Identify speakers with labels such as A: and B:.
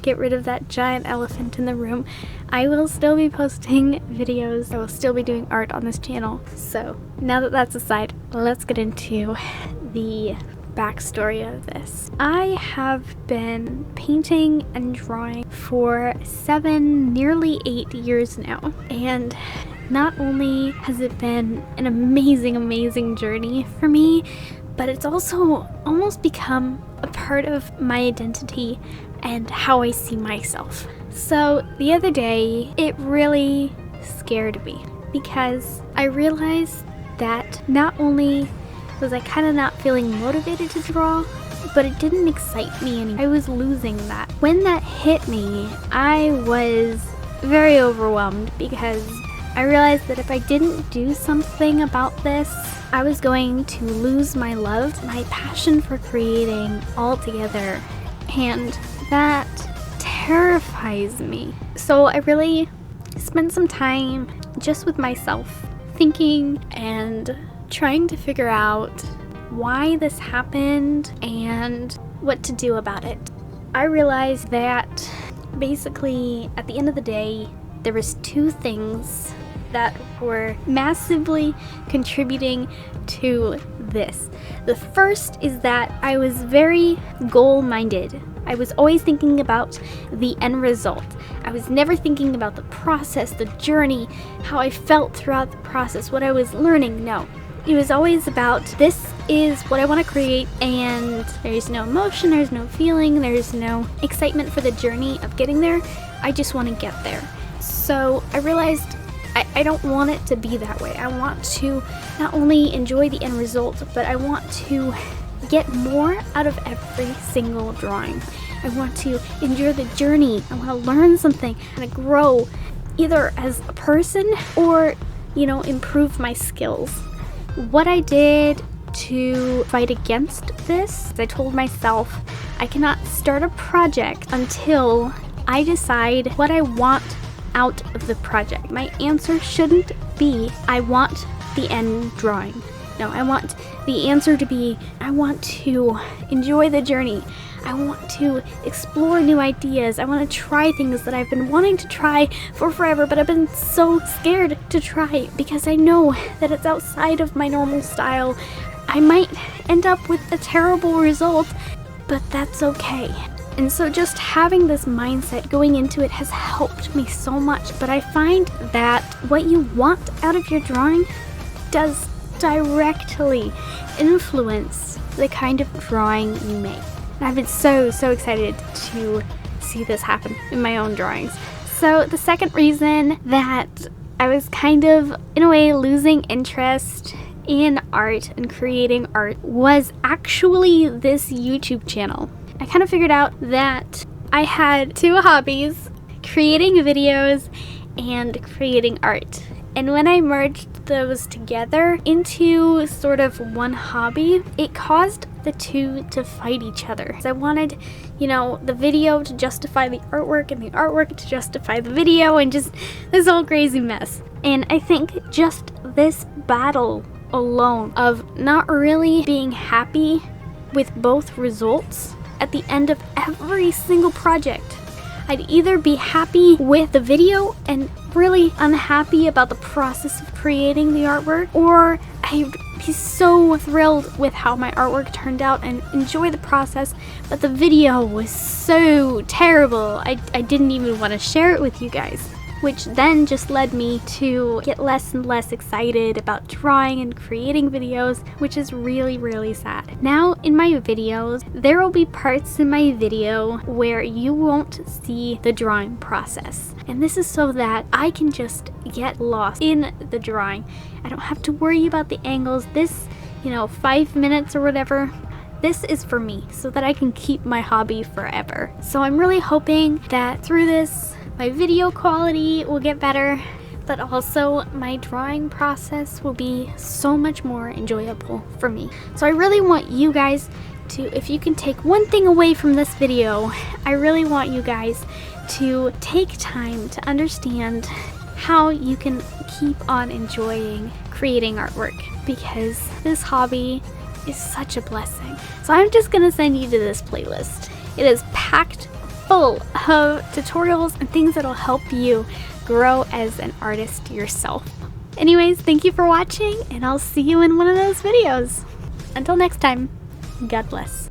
A: get rid of that giant elephant in the room, I will still be posting videos. I will still be doing art on this channel. So now that that's aside, let's get into the backstory of this. I have been painting and drawing for 7, nearly 8 years now, and not only has it been an amazing journey for me, but it's also almost become a part of my identity and how I see myself. So the other day, it really scared me because I realized that not only was I kind of not feeling motivated to draw, but it didn't excite me anymore. I was losing that. When that hit me, I was very overwhelmed because I realized that if I didn't do something about this, I was going to lose my love, my passion for creating altogether, and that terrifies me. So I really spent some time just with myself, thinking and trying to figure out why this happened and what to do about it. I realized that basically at the end of the day, there was 2 things that were massively contributing to this. The first is that I was very goal-minded. I was always thinking about the end result. I was never thinking about the process, the journey, how I felt throughout the process, what I was learning. No. It was always about, this is what I want to create, and there's no emotion, there's no feeling, there's no excitement for the journey of getting there. I just want to get there. So I realized I don't want it to be that way. I want to not only enjoy the end result, but I want to get more out of every single drawing. I want to enjoy the journey. I want to learn something. I want to grow either as a person or, improve my skills. What I did to fight against this, I told myself I cannot start a project until I decide what I want out of the project. My answer shouldn't be, I want the end drawing. No, I want the answer to be, I want to enjoy the journey. I want to explore new ideas. I want to try things that I've been wanting to try for forever, but I've been so scared to try because I know that it's outside of my normal style. I might end up with a terrible result, but that's okay. And so just having this mindset going into it has helped me so much. But I find that what you want out of your drawing does directly influence the kind of drawing you make. And I've been so excited to see this happen in my own drawings. So the second reason that I was kind of, in a way, losing interest in art and creating art was actually this YouTube channel. I kind of figured out that I had 2 hobbies, creating videos and creating art. And when I merged those together into sort of one hobby, it caused the 2 to fight each other. I wanted, the video to justify the artwork and the artwork to justify the video, and just this whole crazy mess. And I think just this battle alone of not really being happy with both results at the end of every single project. I'd either be happy with the video and really unhappy about the process of creating the artwork, or I'd be so thrilled with how my artwork turned out and enjoy the process, but the video was so terrible I didn't even want to share it with you guys. Which then just led me to get less and less excited about drawing and creating videos, which is really sad. Now in my videos, there will be parts in my video where you won't see the drawing process. And this is so that I can just get lost in the drawing. I don't have to worry about the angles. This, 5 minutes or whatever, this is for me so that I can keep my hobby forever. So I'm really hoping that through this, my video quality will get better, but also my drawing process will be so much more enjoyable for me. So I really want you guys to, if you can take one thing away from this video, I really want you guys to take time to understand how you can keep on enjoying creating artwork, because this hobby is such a blessing. So I'm just gonna send you to this playlist. It is packed full of tutorials and things that'll help you grow as an artist yourself. Anyways, thank you for watching, and I'll see you in one of those videos. Until next time, God bless.